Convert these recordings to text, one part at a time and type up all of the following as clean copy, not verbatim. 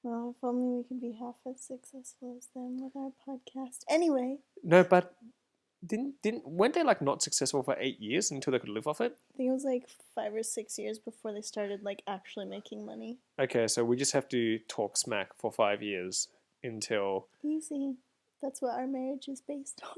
Well, if only we could be half as successful as them with our podcast. Anyway, No, but weren't they like not successful for 8 years until they could live off it? I think it was like 5 or 6 years before they started like actually making money. Okay, so we just have to talk smack for 5 years until. Easy. That's what our marriage is based on.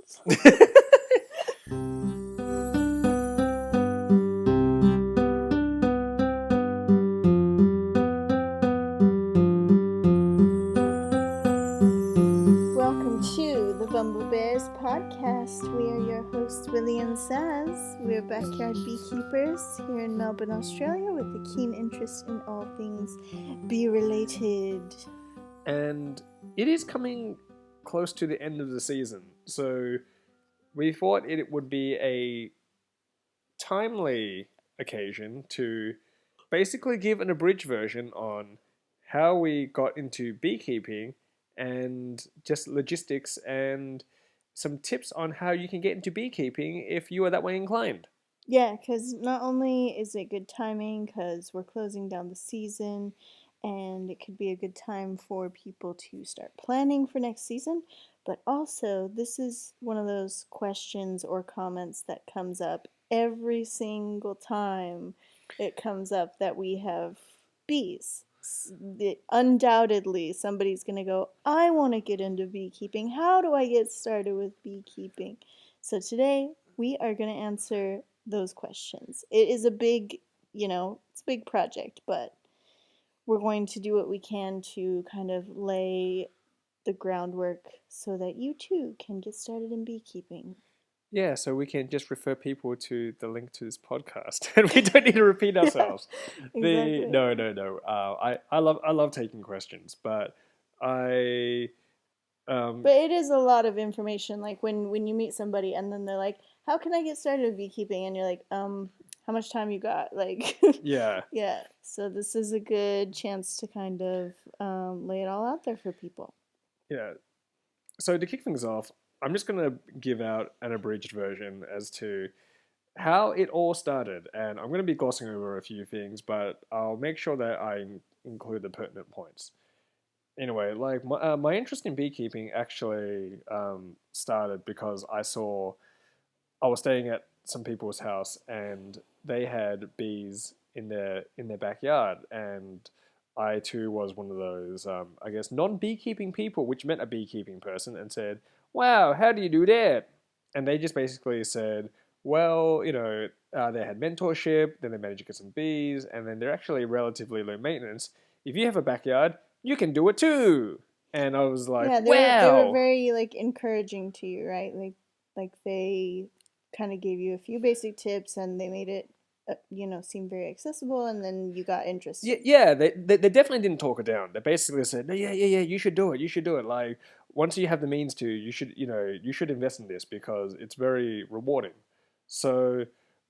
Welcome to the Bumblebears Podcast. We are your hosts, Willie and Saz. We are backyard beekeepers here in Melbourne, Australia, with a keen interest in all things bee-related. And it is coming close to the end of the season, so we thought it would be a timely occasion to basically give an abridged version on how we got into beekeeping and just logistics and some tips on how you can get into beekeeping if you are that way inclined. Yeah, because not only is it good timing because we're closing down the season and it could be a good time for people to start planning for next season, but also this is one of those questions or comments that comes up every single time it comes up that we have bees. Undoubtedly, somebody's going to go, I want to get into beekeeping. How do I get started with beekeeping? So today we are going to answer those questions. It is a big, it's a big project, but we're going to do what we can to kind of lay the groundwork so that you too can get started in beekeeping. Yeah, so we can just refer people to the link to this podcast, and we don't need to repeat ourselves. Exactly. No. I love taking questions, but I. But it is a lot of information. Like when you meet somebody and then they're like, "How can I get started with beekeeping?" and you're like, how much time you got?" Like, Yeah. Yeah. So this is a good chance to kind of lay it all out there for people. Yeah. So to kick things off, I'm just going to give out an abridged version as to how it all started. And I'm going to be glossing over a few things, but I'll make sure that I include the pertinent points. Anyway, like my interest in beekeeping actually started because I was staying at some people's house and they had bees in their backyard, and I too was one of those I guess non-beekeeping people, which meant a beekeeping person, and said, "Wow, how do you do that?" And they just basically said, "Well, they had mentorship, then they managed to get some bees, and then they're actually relatively low maintenance. If you have a backyard, you can do it too." And I was like, Yeah, they were very like encouraging to you, right? Like they kind of gave you a few basic tips and they made it seem very accessible, and then you got interested. Yeah, they definitely didn't talk it down. They basically said, "No, yeah, you should do it. You should do it. Like once you have the means to, you should invest in this because it's very rewarding." So,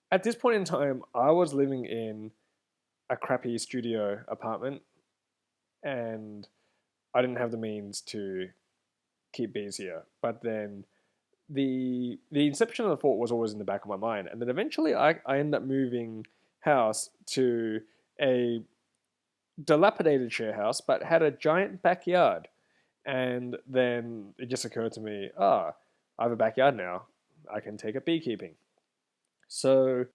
at this point in time, I was living in a crappy studio apartment, and I didn't have the means to keep bees here. But then the inception of the thought was always in the back of my mind, and then eventually I ended up moving house to a dilapidated share house, but had a giant backyard. And then it just occurred to me, I have a backyard now. I can take up beekeeping. So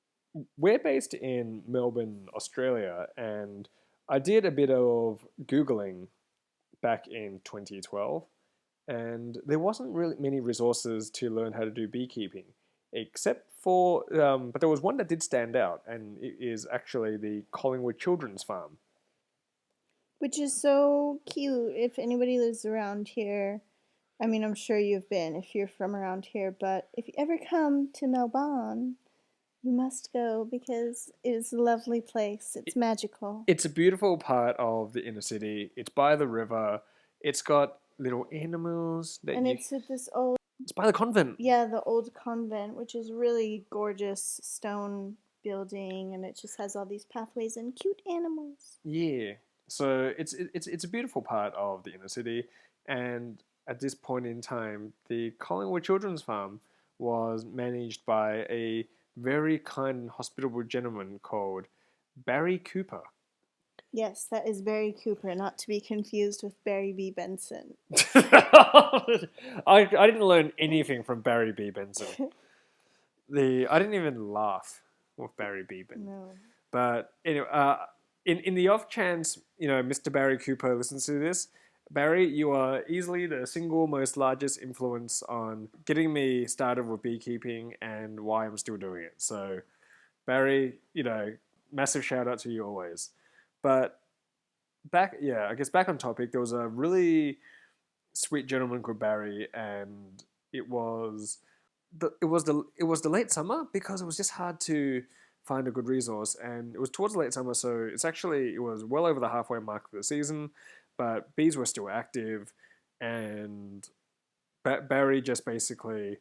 we're based in Melbourne, Australia, and I did a bit of Googling back in 2012, and there wasn't really many resources to learn how to do beekeeping, except for, but there was one that did stand out, and it is actually the Collingwood Children's Farm. Which is so cute. If anybody lives around here, I mean, I'm sure you've been if you're from around here, but if you ever come to Melbourne, you must go because it is a lovely place. It's magical. It's a beautiful part of the inner city. It's by the river. It's got little animals that and it's at this old. It's by the convent. Yeah, the old convent, which is really gorgeous stone building, and it just has all these pathways and cute animals. Yeah. So it's a beautiful part of the inner city, and at this point in time, the Collingwood Children's Farm was managed by a very kind and hospitable gentleman called Barry Cooper. Yes, that is Barry Cooper, not to be confused with Barry B. Benson. I didn't learn anything from Barry B. Benson. I didn't even laugh with Barry B. Benson. No. But anyway, in the off chance, Mr. Barry Cooper listens to this, Barry, you are easily the single most largest influence on getting me started with beekeeping and why I'm still doing it. So, Barry, massive shout out to you always. But I guess back on topic, there was a really sweet gentleman called Barry, and it was the late summer because it was just hard to find a good resource, and it was towards the late summer, so it was well over the halfway mark of the season, but bees were still active, and Barry just basically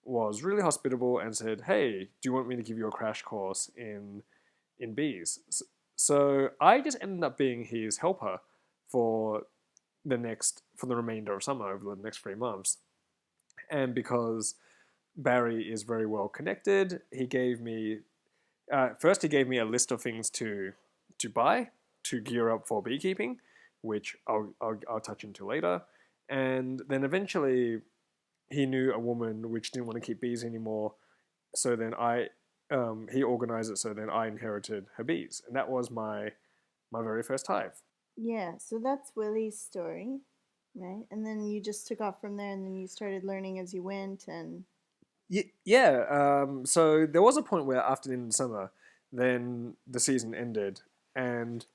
was really hospitable and said, "Hey, do you want me to give you a crash course in bees?" So I just ended up being his helper for for the remainder of summer over the next 3 months, and because Barry is very well connected, he gave me first he gave me a list of things to buy to gear up for beekeeping, which I'll touch into later, and then eventually he knew a woman which didn't want to keep bees anymore, so then he organized it so then I inherited her bees, and that was my very first hive. Yeah, so that's Willie's story, right? And then you just took off from there and then you started learning as you went and Yeah. So there was a point where after the end of the summer, then the season ended, and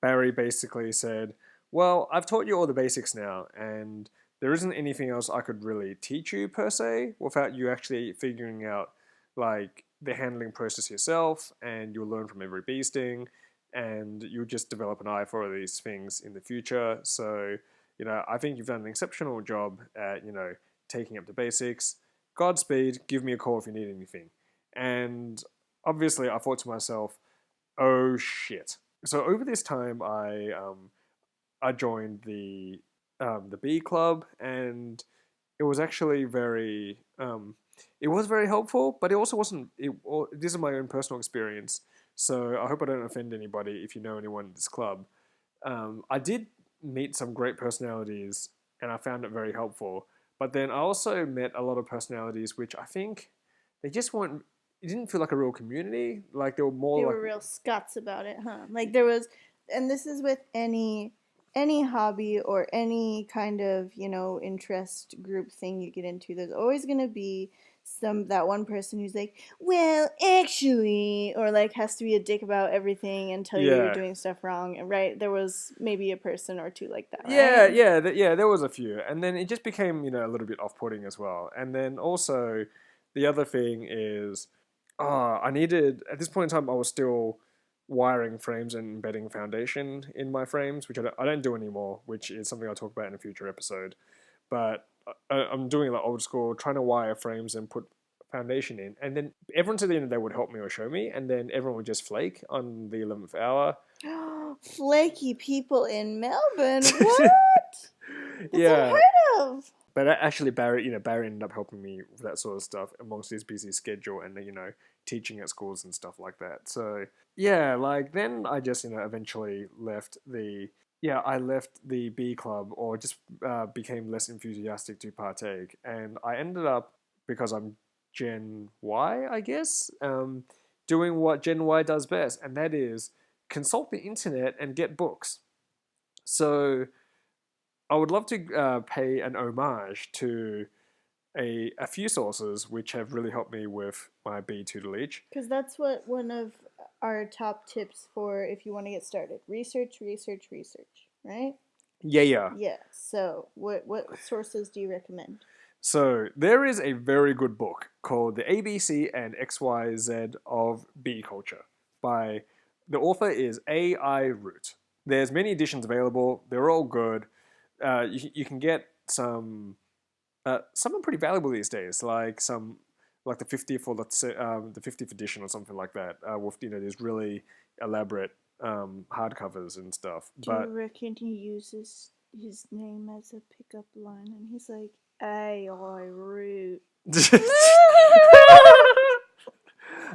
Barry basically said, "Well, I've taught you all the basics now, and there isn't anything else I could really teach you per se without you actually figuring out like the handling process yourself, and you'll learn from every bee sting, and you'll just develop an eye for these things in the future. So, I think you've done an exceptional job at taking up the basics. Godspeed, give me a call if you need anything." And obviously, I thought to myself, "Oh shit!" So over this time, I joined the bee club, and it was actually it was very helpful, but it also wasn't. This is my own personal experience, so I hope I don't offend anybody if you know anyone in this club. I did meet some great personalities, and I found it very helpful. But then I also met a lot of personalities which I think they just weren't. It didn't feel like a real community. Like they were more they like were real scuts about it, huh? Like there was, and this is with any hobby or any kind of interest group thing you get into. There's always gonna be that one person who's like, well, actually, or like has to be a dick about everything and tell you you're yeah. doing stuff wrong. Right? There was maybe a person or two like that, Yeah, right? yeah, there was a few, and then it just became a little bit off-putting as well. And then also, the other thing is, I needed at this point in time I was still wiring frames and embedding foundation in my frames, which I don't do anymore, which is something I'll talk about in a future episode. But I'm doing like old school, trying to wire frames and put foundation in, and then everyone to the end of the day would help me or show me, and then everyone would just flake on the 11th hour. Flaky people in Melbourne. What? That's Yeah. unheard of. But actually, Barry ended up helping me with that sort of stuff amongst his busy schedule and teaching at schools and stuff like that. So yeah, like then I just eventually left I left the bee club, or just became less enthusiastic to partake, and I ended up, because I'm Gen Y, I guess, doing what Gen Y does best, and that is consult the internet and get books. So I would love to pay an homage to a few sources which have really helped me with my bee tutelage. Because that's what one of our top tips for if you want to get started. Research, research, research, right? Yeah. Yeah. So what sources do you recommend? So there is a very good book called The ABC and XYZ of Bee Culture by the author is A.I. Root. There's many editions available. They're all good. You can get some are pretty valuable these days, like the 50th or the 50th edition or something like that, with these really elaborate hardcovers and stuff. Do you reckon he uses his name as a pickup line, and he's like, "Ay, Root."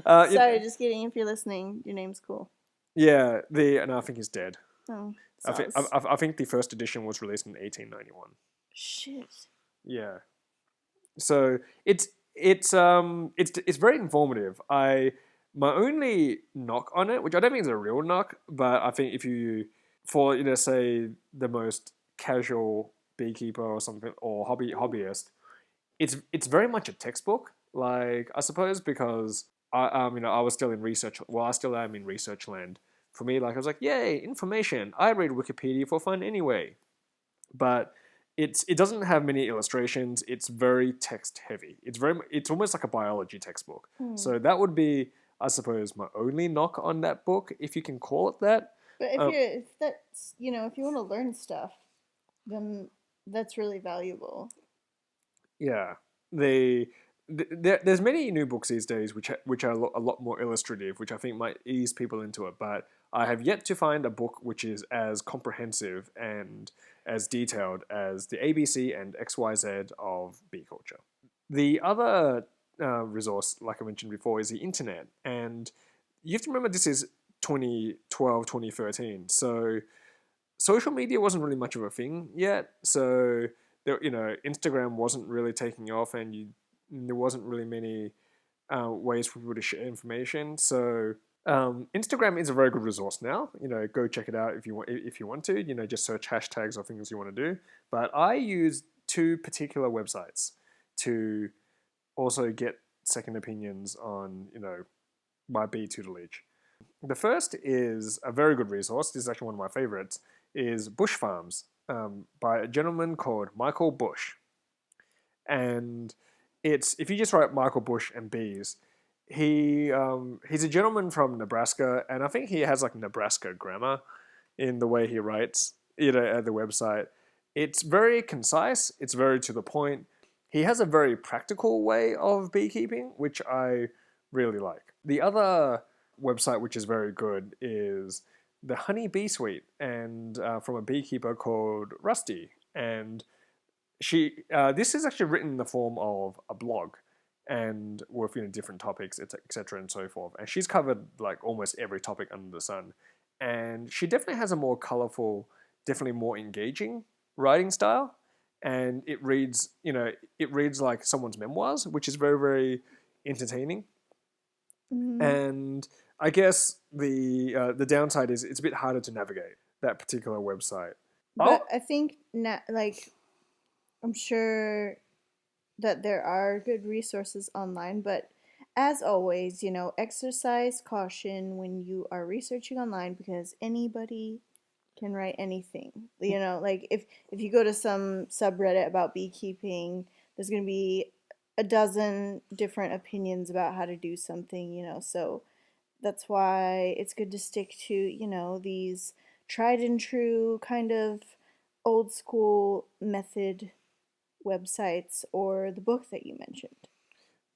Sorry, just kidding. If you're listening, your name's cool. Yeah, and I think he's dead. Oh, I think sounds I think the first edition was released in 1891. shit. Yeah. So it's very informative. My only knock on it, which I don't think is a real knock, but I think if you for say the most casual beekeeper or something or hobbyist, it's very much a textbook. Like I suppose because I was still in research. Well, I still am in research land. For me, like I was like, yay, information. I read Wikipedia for fun anyway. But it doesn't have many illustrations. It's very text heavy. It's almost like a biology textbook. Hmm. So that would be, I suppose, my only knock on that book, if you can call it that. But Um, if that's if you want to learn stuff, then that's really valuable. yeah, there's many new books these days which are a lot more illustrative, which I think might ease people into it. But I have yet to find a book which is as comprehensive and as detailed as the ABC and XYZ of bee culture. The other resource, like I mentioned before, is the internet, and you have to remember this is 2012, 2013, so social media wasn't really much of a thing yet. So Instagram wasn't really taking off, and there wasn't really many ways for people to share information. So Instagram is a very good resource now. Go check it out if you want to. Just search hashtags or things you want to do. But I use two particular websites to also get second opinions on my bee tutelage. The first is a very good resource. This is actually one of my favorites. Is Bush Farms by a gentleman called Michael Bush, and it's if you just write Michael Bush and bees, he's a gentleman from Nebraska, and I think he has like Nebraska grammar in the way he writes. At the website, it's very concise. It's very to the point. He has a very practical way of beekeeping, which I really like. The other website which is very good is the Honey Bee Suite, and from a beekeeper called Rusty. And this is actually written in the form of a blog, and with different topics, etc. and so forth. And she's covered like almost every topic under the sun, and she definitely has a more colorful, definitely more engaging writing style. And it reads like someone's memoirs, which is very, very entertaining. Mm-hmm. And I guess the downside is it's a bit harder to navigate that particular website. But I think like I'm sure that there are good resources online, but as always, exercise caution when you are researching online because anybody can write anything. Like if you go to some subreddit about beekeeping, there's going to be a dozen different opinions about how to do something. So that's why it's good to stick to, these tried and true kind of old school method websites or the book that you mentioned.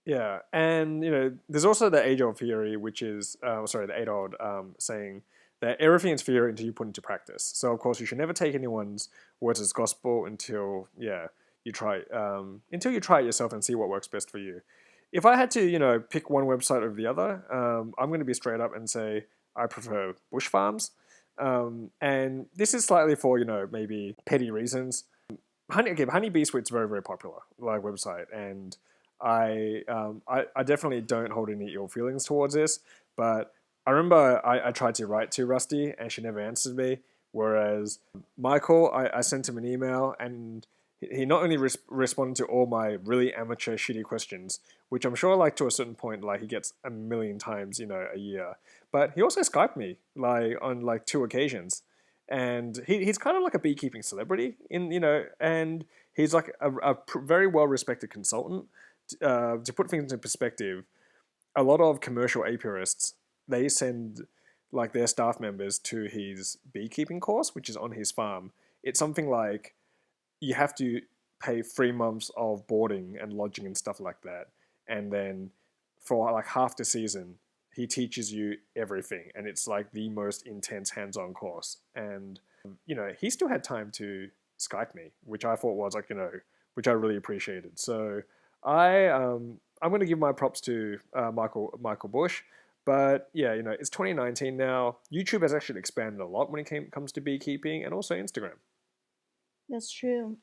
Yeah, and there's also the age-old theory, which is the age-old saying that everything is theory until you put into practice. So of course you should never take anyone's words as gospel until you try until you try it yourself and see what works best for you. If I had to pick one website over the other, I'm going to be straight up and say I prefer Bush Farms, and this is slightly for maybe petty reasons. Honey Bee Suite's very, very popular like website, and I definitely don't hold any ill feelings towards this. But I remember I tried to write to Rusty and she never answered me. Whereas Michael, I sent him an email and he not only responded to all my really amateur shitty questions, which I'm sure like to a certain point like he gets a million times a year, but he also Skyped me like on like 2 occasions, and he's kind of like a beekeeping celebrity and he's like a very well respected consultant. To put things in perspective, a lot of commercial apiarists, they send like their staff members to his beekeeping course, which is on his farm. It's something like you have to pay 3 months of boarding and lodging and stuff like that, and then for like half the season, he teaches you everything, and it's like the most intense hands-on course. And he still had time to Skype me, which I thought was like which I really appreciated. So I'm going to give my props to Michael Bush. But yeah, it's 2019 now. YouTube has actually expanded a lot when it comes to beekeeping, and also Instagram. That's true.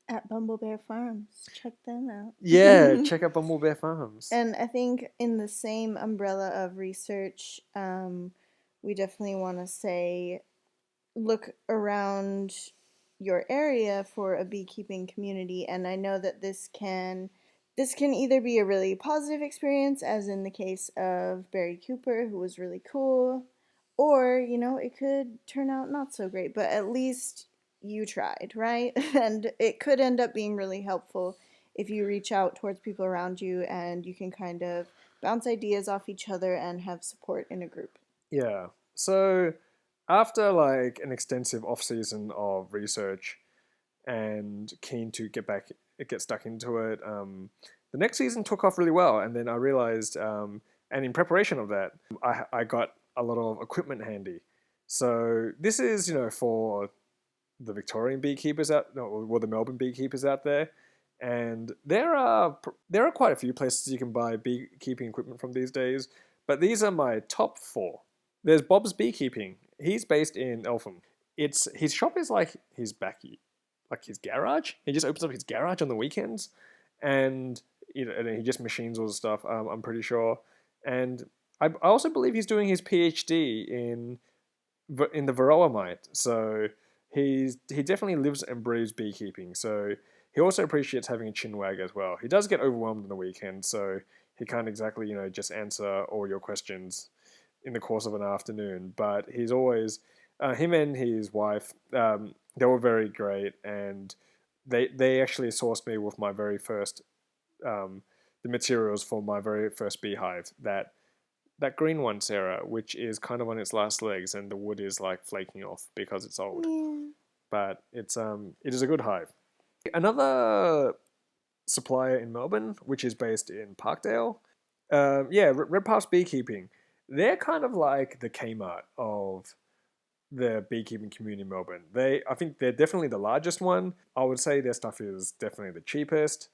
At Bumblebear Farms, check them out. Yeah, check out Bumblebear Farms. And I think in the same umbrella of research, we definitely want to say look around your area for a beekeeping community. And I know that this can either be a really positive experience, as in the case of Barry Cooper, who was really cool, or it could turn out not so great, but at least you tried, right? And it could end up being really helpful if you reach out towards people around you and you can kind of bounce ideas off each other and have support in a group. Yeah. So after like an extensive off season of research and keen to get stuck into it, the next season took off really well. And then I realized, and in preparation of that, I got a lot of equipment handy. So this is, for the Victorian beekeepers out, no, or the Melbourne beekeepers out there. And there are quite a few places you can buy beekeeping equipment from these days, but these are my top four. There's Bob's Beekeeping. He's based in Eltham. His shop is like his like his garage. He just opens up his garage on the weekends, and and he just machines all the stuff. I'm pretty sure, and I also believe he's doing his PhD in the Varroa mite. So he definitely lives and breathes beekeeping. So he also appreciates having a chin wag as well. He does get overwhelmed on the weekend, so he can't exactly just answer all your questions in the course of an afternoon. But he's always him and his wife. They were very great, and they actually sourced me with my very first the materials for my very first beehive. That green one, Sarah, which is kind of on its last legs, and the wood is like flaking off because it's old. Yeah. But it is a good hive. Another supplier in Melbourne, which is based in Parkdale, Red Path's Beekeeping. They're kind of like the Kmart of the beekeeping community in Melbourne. I think they're definitely the largest one. I would say their stuff is definitely the cheapest,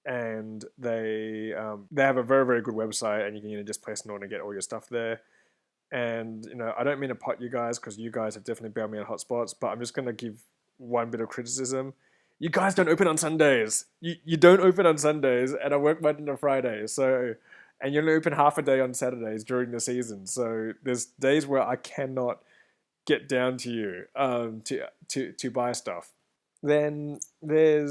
and they have a very, very good website, and you can just place an order and get all your stuff there. And I don't mean to pot you guys, because you guys have definitely bailed me on hotspots, but I'm just gonna give one bit of criticism. You guys don't open on Sundays. You don't open on Sundays, and I work Monday to Friday. So, and you only open half a day on Saturdays during the season. So there's days where I cannot get down to you to buy stuff. Then I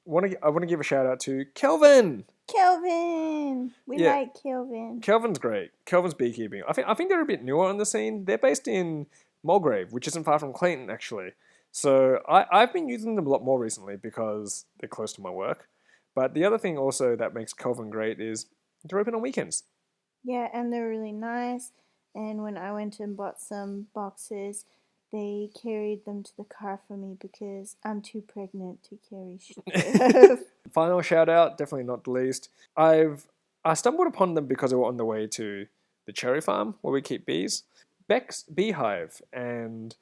want to give a shout out to Kelvin. Kelvin! We like Kelvin. Kelvin's great. Kelvin's Beekeeping. I think they're a bit newer on the scene. They're based in Mulgrave, which isn't far from Clayton, actually. So I've been using them a lot more recently because they're close to my work. But the other thing also that makes Kelvin great is they're open on weekends. Yeah, and they're really nice. And when I went and bought some boxes, they carried them to the car for me because I'm too pregnant to carry stuff. Final shout out, definitely not the least. I stumbled upon them because they were on the way to the cherry farm where we keep bees. Beck's Beehive, and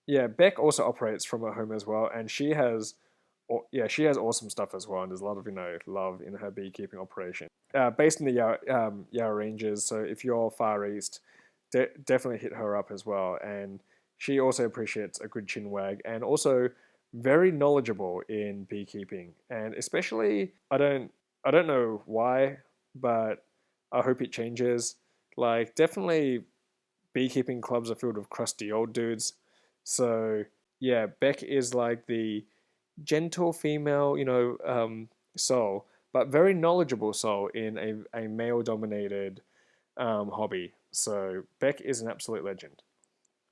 yeah, Beck also operates from her home as well, and she has awesome stuff as well, and there's a lot of love in her beekeeping operation. Based in the Yarra Ranges, so if you're far east, definitely hit her up as well. And she also appreciates a good chin wag, and also very knowledgeable in beekeeping. And especially, I don't know why, but I hope it changes. Like, definitely, beekeeping clubs are filled with crusty old dudes. So yeah, Beck is like the gentle female, soul, but very knowledgeable soul in a male dominated hobby. So Beck is an absolute legend.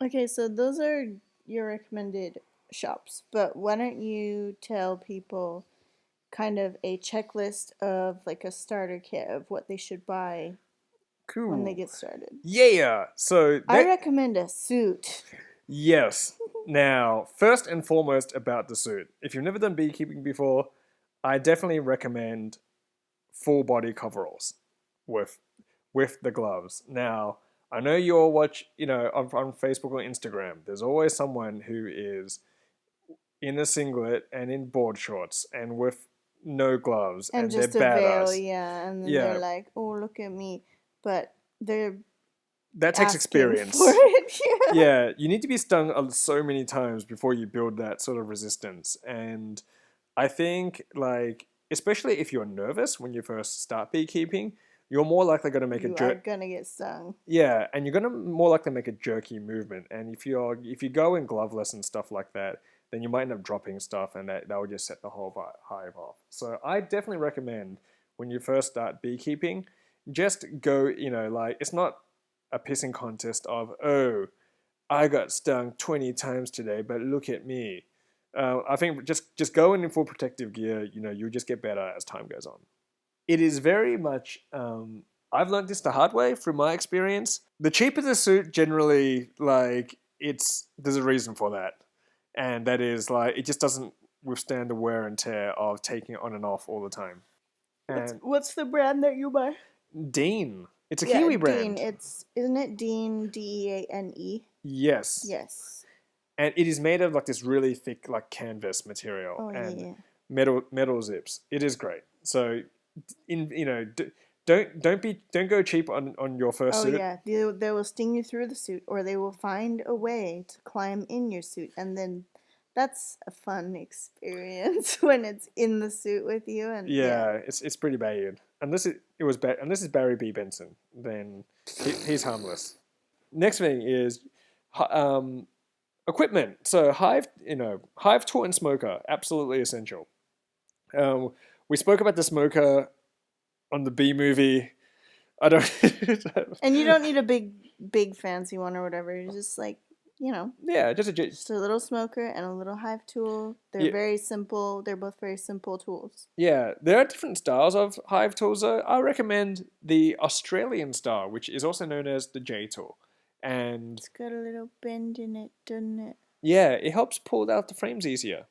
Okay, so those are your recommended shops, but why don't you tell people kind of a checklist of like a starter kit of what they should buy when they Cool. get started? Yeah. So I recommend a suit. yes. Now, first and foremost about the suit. If you've never done beekeeping before, I definitely recommend full body coveralls with the gloves. Now, I know you all watch, on Facebook or Instagram. There's always someone who is in a singlet and in board shorts and with no gloves, And and they're just a veil, badass. yeah. And then Yeah, they're like, oh, look at me. But they're That takes asking for experience. it. Yeah. Yeah, you need to be stung so many times before you build that sort of resistance. And I think, like, especially if you're nervous when you first start beekeeping, you're more likely going to make a You are jerk. gonna get stung. Yeah, and you're going to more likely make a jerky movement. And if you go in gloveless and stuff like that, then you might end up dropping stuff, and that will just set the whole hive off. So I definitely recommend when you first start beekeeping, just go. Like, it's not a pissing contest of, oh, I got stung 20 times today, but look at me. I think just go in full protective gear. You'll just get better as time goes on. It is very much. I've learned this the hard way through my experience. The cheaper the suit, generally, like, there's a reason for that, and that is, like, it just doesn't withstand the wear and tear of taking it on and off all the time. And What's the brand that you buy? Dean, it's a Kiwi brand. Dean. Isn't it Dean, Deane? Yes. Yes. And it is made of, like, this really thick, like, canvas material. Oh, and yeah. metal zips. It is great. So, don't go cheap on your first suit. Oh yeah, they will sting you through the suit, or they will find a way to climb in your suit, and then that's a fun experience when it's in the suit with you. And yeah. It's pretty bad. Unless unless it's Barry B. Benson, then he's harmless. Next thing is equipment. So hive tool and smoker, absolutely essential. We spoke about the smoker on the Bee movie. I don't. And you don't need a big fancy one or whatever. You're just like, Yeah, just a little smoker and a little hive tool. They're very simple. They're both very simple tools. Yeah, there are different styles of hive tools though. I recommend the Australian style, which is also known as the J tool. And it's got a little bend in it, doesn't it? Yeah, it helps pull out the frames easier.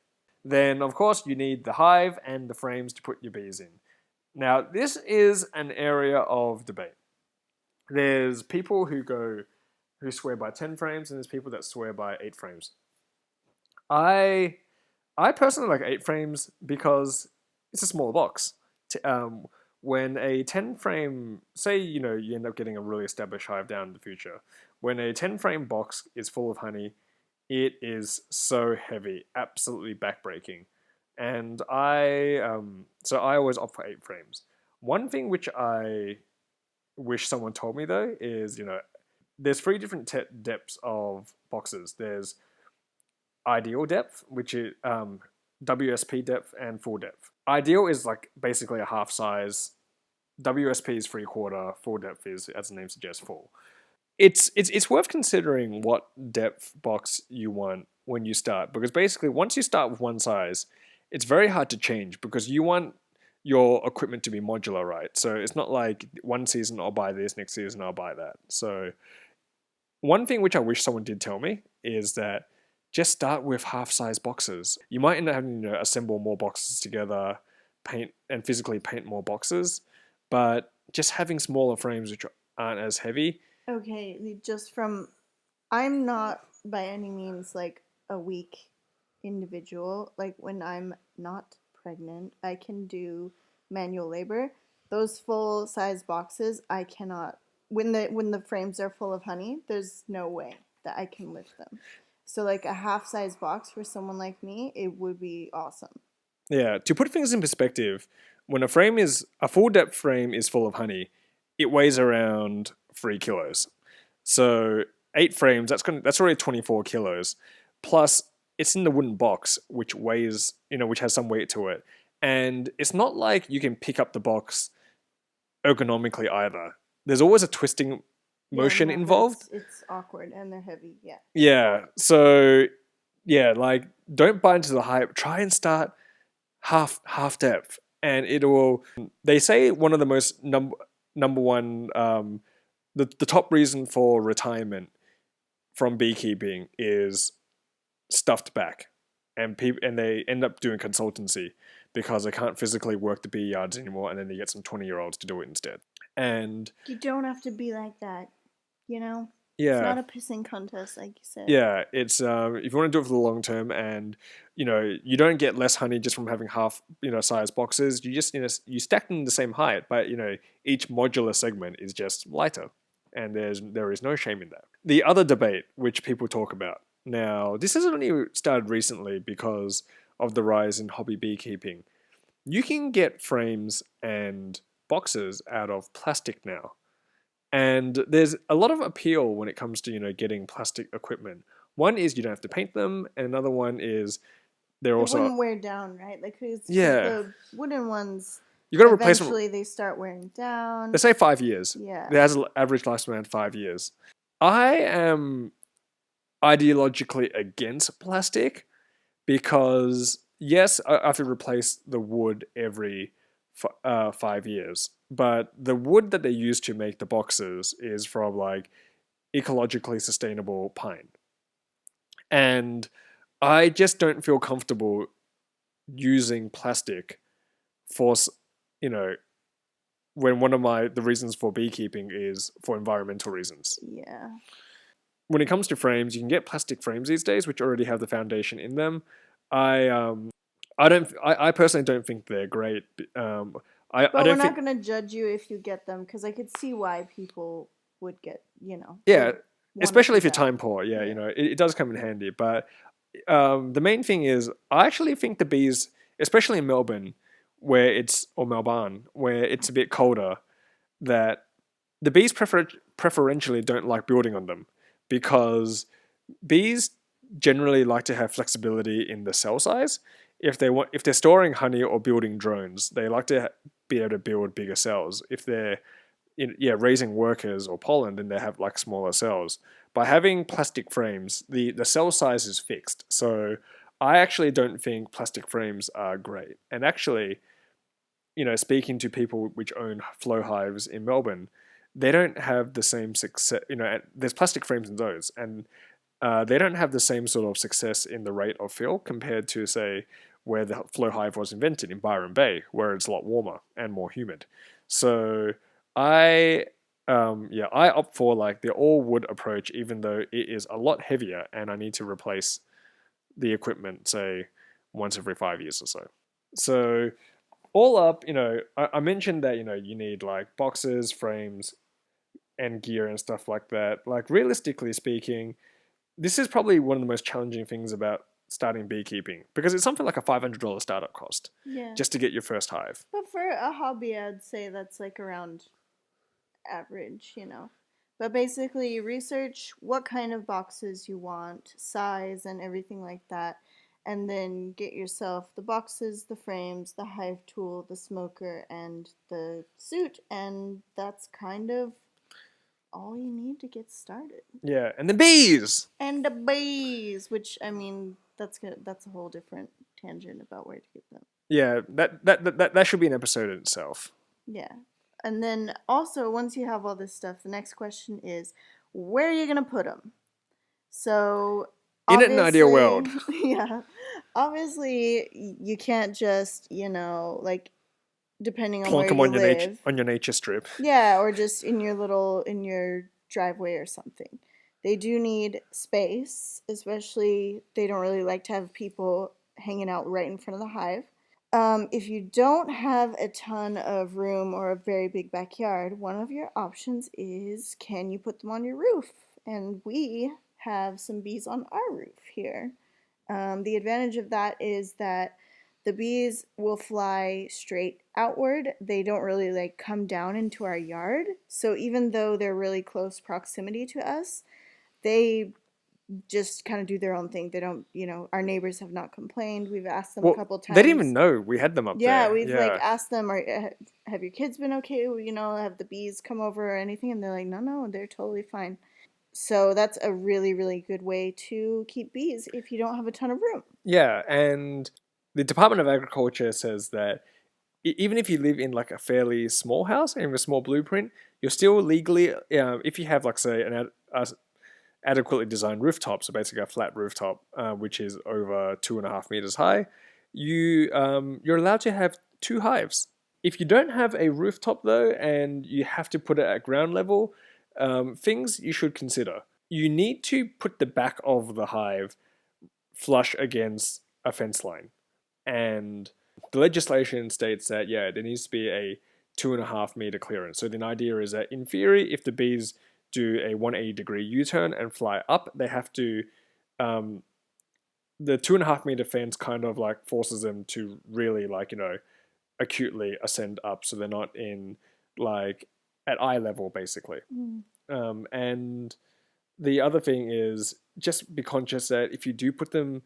Then, of course, you need the hive and the frames to put your bees in. Now, this is an area of debate. There's people who swear by 10 frames, and there's people that swear by 8 frames. I personally like 8 frames because it's a smaller box. When a 10 frame, say, you end up getting a really established hive down in the future, when a 10 frame box is full of honey, it is so heavy, absolutely backbreaking. And so I always opt for 8 frames. One thing which I wish someone told me though is, there's 3 different depths of boxes. There's ideal depth, which is WSP depth, and full depth. Ideal is like basically a half size. WSP is 3/4. Full depth is, as the name suggests, full. It's worth considering what depth box you want when you start, because basically once you start with one size, it's very hard to change because you want your equipment to be modular, right? So it's not like one season I'll buy this, next season I'll buy that. So one thing which I wish someone did tell me is that just start with half-size boxes. You might end up having to assemble more boxes together, paint and physically paint more boxes, but just having smaller frames which aren't as heavy. Okay, I'm not by any means like a weak individual. Like when I'm not pregnant, I can do manual labor. Those full size boxes, I cannot. When the frames are full of honey, there's no way that I can lift them. So like a half size box for someone like me, it would be awesome. Yeah, to put things in perspective, when a full depth frame is full of honey, it weighs around 3 kilos. So 8 frames, that's already 24 kilos. Plus, it's in the wooden box, which weighs, which has some weight to it. And it's not like you can pick up the box ergonomically either. There's always a twisting motion involved. It's awkward and they're heavy, yeah. Yeah, so, yeah, like, don't buy into the hype. Try and start half depth. And they say one of the most number one, the top reason for retirement from beekeeping is stuffed back, and they end up doing consultancy because they can't physically work the bee yards anymore, and then they get some 20-year-olds to do it instead. And you don't have to be like that, Yeah. It's not a pissing contest, like you said. Yeah, it's if you want to do it for the long term, and you don't get less honey just from having half size boxes. You just you stack them the same height, but each modular segment is just lighter. and there is no shame in that. The other debate which people talk about now, this hasn't only started recently because of the rise in hobby beekeeping. You can get frames and boxes out of plastic now. And there's a lot of appeal when it comes to, getting plastic equipment. One is you don't have to paint them, and another one is they're It also, wouldn't wear down, right? Like, because yeah, the wooden ones, you got to replace them. eventually they start wearing down. They say 5 years. Yeah. It has an average lifespan of 5 years. I am ideologically against plastic because, yes, I have to replace the wood every 5 years, but the wood that they use to make the boxes is from like ecologically sustainable pine. And I just don't feel comfortable using plastic for, you know, when one of the reasons for beekeeping is for environmental reasons. Yeah. When it comes to frames, you can get plastic frames these days, which already have the foundation in them. I personally don't think they're great. I But we're don't not think. going to judge you if you get them, because I could see why people would get, Yeah, would wanna especially do if you're that. time poor. Yeah, Yeah. it does come in handy. But the main thing is, I actually think the bees, especially in Melbourne, or Melbourne, where it's a bit colder, that the bees preferentially don't like building on them because bees generally like to have flexibility in the cell size. If they're storing honey or building drones, they like to be able to build bigger cells. If they're raising workers or pollen, then they have like smaller cells. By having plastic frames, the cell size is fixed. So I actually don't think plastic frames are great. And actually, speaking to people which own flow hives in Melbourne, they don't have the same success. There's plastic frames in those, and they don't have the same sort of success in the rate of fill compared to, say, where the flow hive was invented in Byron Bay, where it's a lot warmer and more humid. So I, I opt for like the all wood approach, even though it is a lot heavier, and I need to replace the equipment, say, once every 5 years or so. So all up, I mentioned that you need like boxes, frames, and gear and stuff like that. Like realistically speaking, this is probably one of the most challenging things about starting beekeeping because it's something like a $500 startup cost Yeah. just to get your first hive. But for a hobby, I'd say that's like around average, But basically, you research what kind of boxes you want, size, and everything like that. And then get yourself the boxes, the frames, the hive tool, the smoker, and the suit. And that's kind of all you need to get started. Yeah, and the bees! And the bees, which, I mean, that's a whole different tangent about where to get them. Yeah, that should be an episode in itself. Yeah. And then also, once you have all this stuff, the next question is, where are you going to put them? So, in an ideal world. Yeah. Obviously, you can't just, like, depending on Plonk where them you on live. your nature strip. Yeah, or just in your driveway or something. They do need space, especially they don't really like to have people hanging out right in front of the hive. If you don't have a ton of room or a very big backyard, one of your options is, can you put them on your roof? And we have some bees on our roof here. The advantage of that is that the bees will fly straight outward. They don't really like come down into our yard. So even though they're really close proximity to us, they just kind of do their own thing. They don't, our neighbors have not complained. We've asked them a couple times. They didn't even know we had them up there. Yeah, we've like asked them, have your kids been okay? Have the bees come over or anything? And they're like, no, they're totally fine. So that's a really, really good way to keep bees if you don't have a ton of room. Yeah, and the Department of Agriculture says that even if you live in like a fairly small house and a small blueprint, you're still legally, if you have like say an adequately designed rooftop, so basically a flat rooftop, which is over 2.5 meters high, you're allowed to have 2 hives. If you don't have a rooftop though, and you have to put it at ground level, things you should consider. You need to put the back of the hive flush against a fence line. And the legislation states that, there needs to be a 2.5 meter clearance. So the idea is that in theory, if the bees do a 180-degree U-turn and fly up. They have to, the 2.5 meter fence kind of like forces them to really like, acutely ascend up, so they're not in like at eye level basically. And the other thing is just be conscious that if you do put them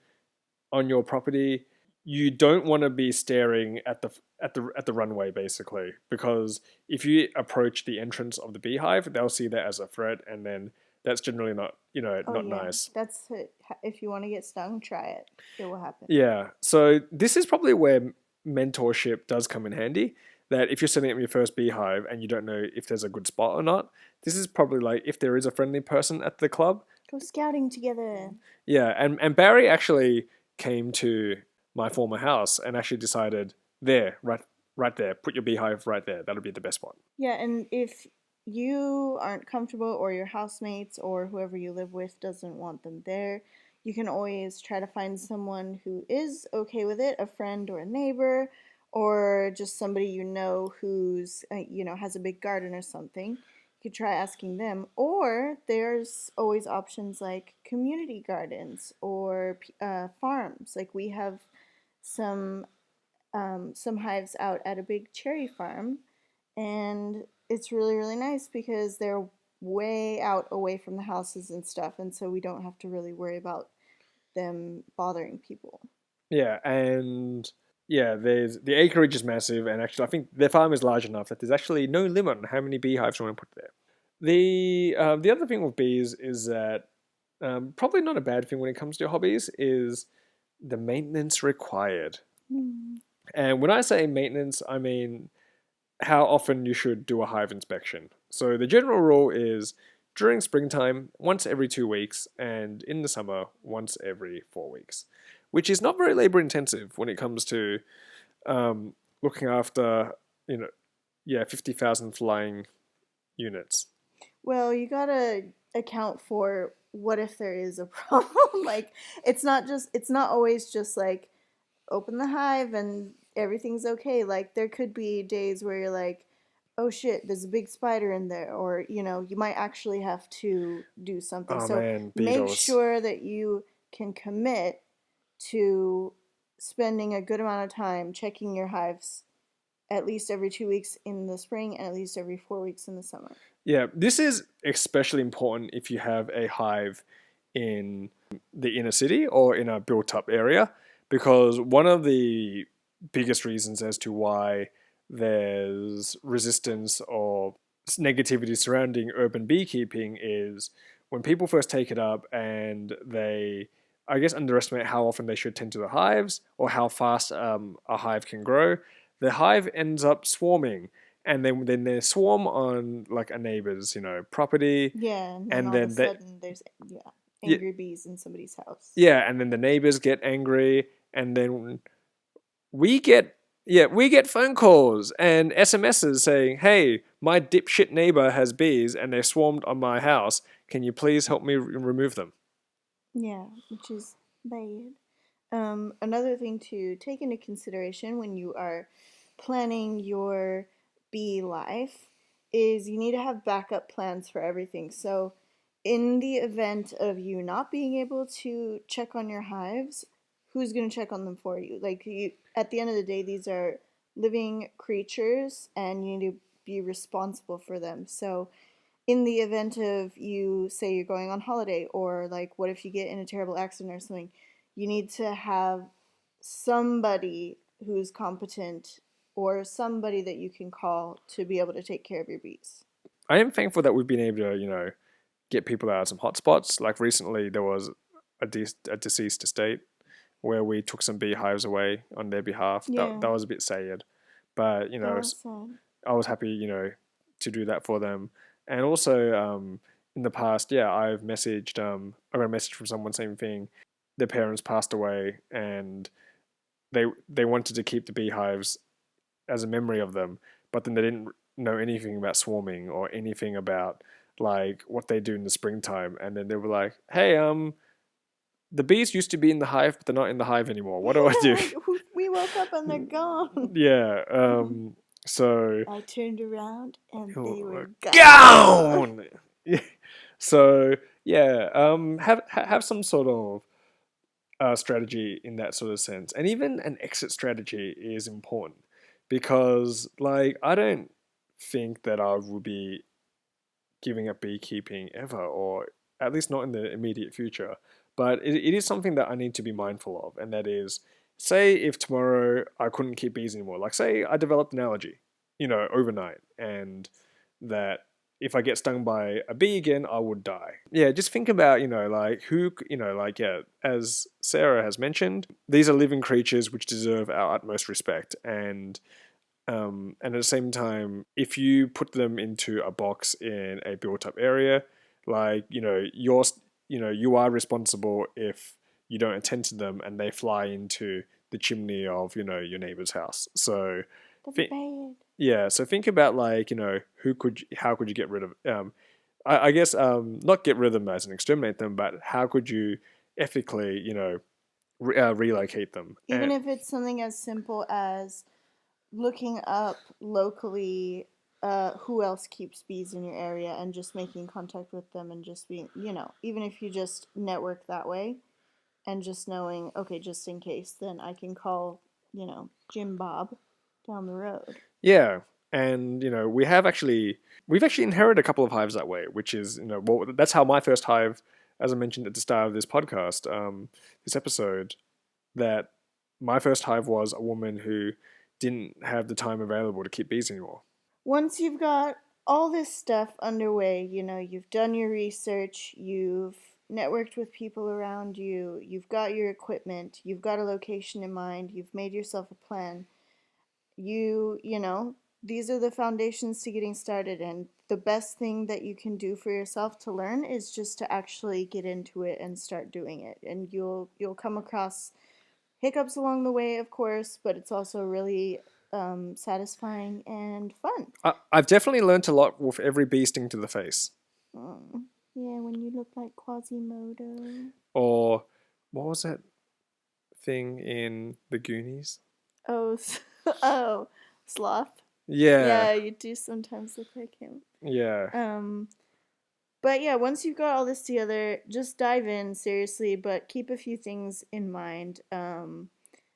on your property, you don't want to be staring at the runway basically, because if you approach the entrance of the beehive, they'll see that as a threat, and then that's generally not not nice. That's it. If you want to get stung, try it. It will happen. Yeah. So this is probably where mentorship does come in handy. That if you're setting up your first beehive and you don't know if there's a good spot or not, this is probably like if there is a friendly person at the club. Go scouting together. Yeah, and Barry actually came to my former house and actually decided there, right there, put your beehive right there. That'll be the best spot. Yeah, and if you aren't comfortable or your housemates or whoever you live with doesn't want them there, you can always try to find someone who is okay with it, a friend or a neighbor, or just somebody you know who's has a big garden or something. You could try asking them, or there's always options like community gardens or farms. Like we have some hives out at a big cherry farm, and it's really really nice because they're way out away from the houses and stuff, and so we don't have to really worry about them bothering people. Yeah, and yeah, there's the acreage is massive, and actually I think their farm is large enough that there's actually no limit on how many beehives you want to put there. The other thing with bees is that probably not a bad thing when it comes to hobbies is the maintenance required. And when I say maintenance, I mean how often you should do a hive inspection. So the general rule is during springtime, once every 2 weeks, and in the summer, once every 4 weeks, which is not very labor intensive when it comes to looking after, 50,000 flying units. Well, you gotta account for what if there is a problem. Like it's not always just like open the hive and everything's okay. Like there could be days where you're like, oh shit, there's a big spider in there, or you might actually have to do something. Oh So man, make beetles. sure that you can commit to spending a good amount of time checking your hives at least every 2 weeks in the spring and at least every 4 weeks in the summer. Yeah, this is especially important if you have a hive in the inner city or in a built up area, because one of the biggest reasons as to why there's resistance or negativity surrounding urban beekeeping is when people first take it up and they, I guess, underestimate how often they should tend to the hives or how fast a hive can grow. The hive ends up swarming, and then they swarm on like a neighbor's property. Yeah, and all then of a sudden there's angry bees in somebody's house. Yeah, and then the neighbors get angry, and then we get phone calls and SMSs saying, "Hey, my dipshit neighbor has bees and they swarmed on my house. Can you please help me remove them?" Yeah, which is bad. Another thing to take into consideration when you are planning your bee life is you need to have backup plans for everything. So, in the event of you not being able to check on your hives, who's going to check on them for you? Like at the end of the day, these are living creatures, and you need to be responsible for them. So, in the event of you say you're going on holiday, or like what if you get in a terrible accident or something, you need to have somebody who's competent or somebody that you can call to be able to take care of your bees. I am thankful that we've been able to, get people out of some hotspots. Like recently, there was a deceased estate where we took some beehives away on their behalf. Yeah. That was a bit sad, but That was sad. I was happy, to do that for them. And also, in the past, I've messaged, I got a message from someone, same thing. Their parents passed away, and they wanted to keep the beehives as a memory of them, but then they didn't know anything about swarming or anything about like what they do in the springtime. And then they were like, "Hey, the bees used to be in the hive, but they're not in the hive anymore. What do I do?" We woke up and they're gone. Yeah. So I turned around and they were gone. Yeah. So yeah, have some sort of strategy in that sort of sense, and even an exit strategy is important because, like, I don't think that I will be giving up beekeeping ever, or at least not in the immediate future. But it is something that I need to be mindful of, and that is, say, if tomorrow I couldn't keep bees anymore, like, say, I developed an allergy, overnight, and that if I get stung by a bee again, I would die. Yeah, just think about, like, who, like, yeah, as Sarah has mentioned, these are living creatures which deserve our utmost respect. And at the same time, if you put them into a box in a built-up area, like, you are responsible if you don't attend to them and they fly into the chimney of, your neighbor's house. So, That's thi- bad. yeah. So think about, like, how could you get rid of, I guess, not get rid of them as in exterminate them, but how could you ethically, relocate them? Even if it's something as simple as looking up locally who else keeps bees in your area and just making contact with them and just being, even if you just network that way and just knowing, okay, just in case, then I can call, Jim Bob down the road. Yeah, and we've actually inherited a couple of hives that way, which is, well, that's how my first hive, as I mentioned at the start of this podcast, this episode, that my first hive was a woman who didn't have the time available to keep bees anymore. Once you've got all this stuff underway, you've done your research, you've networked with people around you, you've got your equipment, you've got a location in mind, you've made yourself a plan. These are the foundations to getting started, and the best thing that you can do for yourself to learn is just to actually get into it and start doing it. And you'll come across hiccups along the way, of course, but it's also really satisfying and fun. I've definitely learnt a lot with every bee sting to the face. Mm. Yeah, when you look like Quasimodo. Or what was that thing in the Goonies? Oh, oh, Sloth. Yeah, Yeah, you do sometimes look like him. yeah. But yeah, once you've got all this together, just dive in seriously, but keep a few things in mind.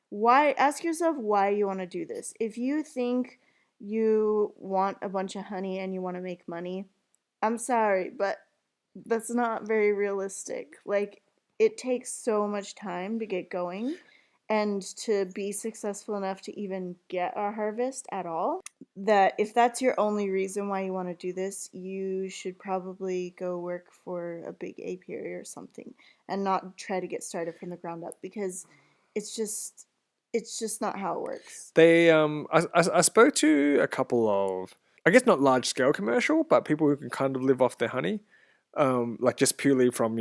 Why? Ask yourself why you want to do this. If you think you want a bunch of honey and you want to make money, I'm sorry, but that's not very realistic. Like, it takes so much time to get going and to be successful enough to even get a harvest at all, that if that's your only reason why you want to do this, you should probably go work for a big apiary or something and not try to get started from the ground up, because it's just it's just not how it works. I spoke to a couple of, I guess, not large scale commercial, but people who can kind of live off their honey, like, just purely from,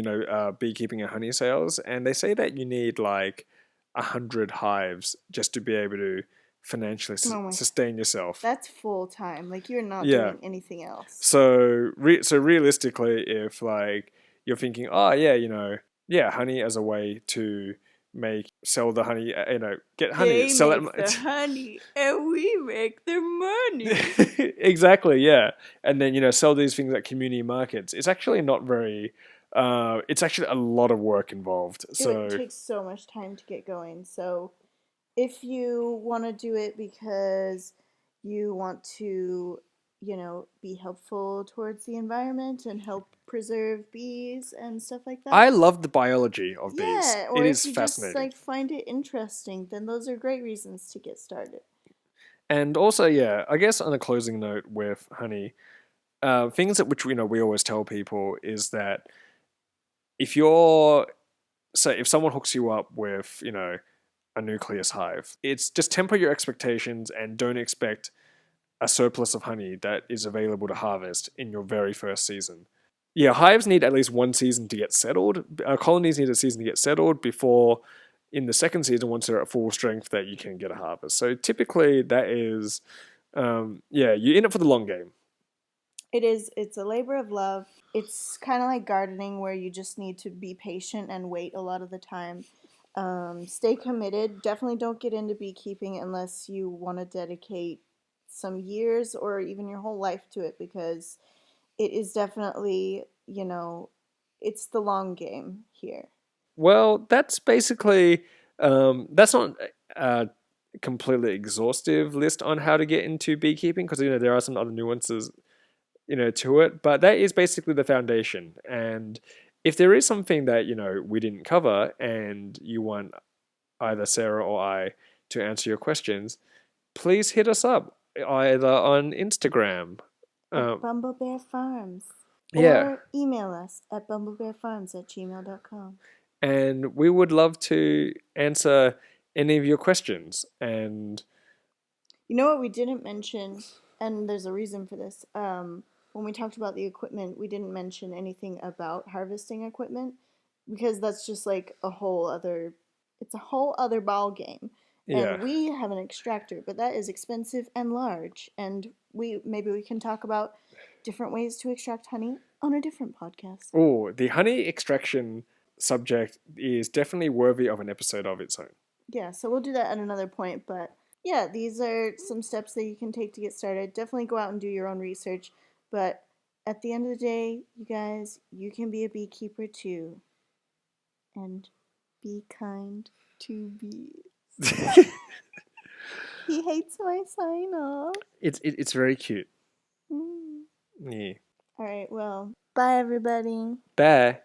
beekeeping and honey sales, and they say that you need like 100 hives just to be able to financially Oh my, sustain yourself. that's full time. Like, you're not Yeah. doing anything else. So realistically, if, like, you're thinking, oh yeah, yeah, honey as a way to sell the honey, get honey, They sell make the it. honey and we make the money. Exactly, yeah, and then, sell these things at community markets. It's actually not very. It's actually a lot of work involved. It So takes so much time to get going. So if you want to do it because you want to, be helpful towards the environment and help preserve bees and stuff like that. I love the biology of bees. Yeah, It or if is you just fascinating. like find it interesting, then those are great reasons to get started. And also, yeah, I guess on a closing note with honey, things that which, we always tell people is that if you're say if someone hooks you up with, a nucleus hive, it's just temper your expectations and don't expect a surplus of honey that is available to harvest in your very first season. Yeah, hives need at least one season to get settled. Colonies need a season to get settled before, in the second season, once they're at full strength, that you can get a harvest. So typically, that is, yeah, you're in it for the long game. It's a labor of love. It's kind of like gardening where you just need to be patient and wait a lot of the time. Stay committed. Definitely don't get into beekeeping unless you want to dedicate some years or even your whole life to it, because it is definitely, it's the long game here. Well, that's basically that's not a completely exhaustive list on how to get into beekeeping because there are some other nuances to it, but that is basically the foundation. And if there is something that we didn't cover and you want either Sarah or I to answer your questions, please hit us up either on Instagram. At Um, Bumblebear Farms. yeah, Or email us at bumblebearfarms@gmail.com. and we would love to answer any of your questions. And You know what we didn't mention, and there's a reason for this. When we talked about the equipment, we didn't mention anything about harvesting equipment because that's just like it's a whole other ball game. yeah, And we have an extractor, but that is expensive and large. And maybe we can talk about different ways to extract honey on a different podcast. oh, the honey extraction subject is definitely worthy of an episode of its own. Yeah, so we'll do that at another point, but yeah, these are some steps that you can take to get started. Definitely go out and do your own research, but at the end of the day, you guys, you can be a beekeeper too. And be kind to bees. He hates my sign off. It's very cute. Mm. Yeah. All right, well, bye everybody. Bye.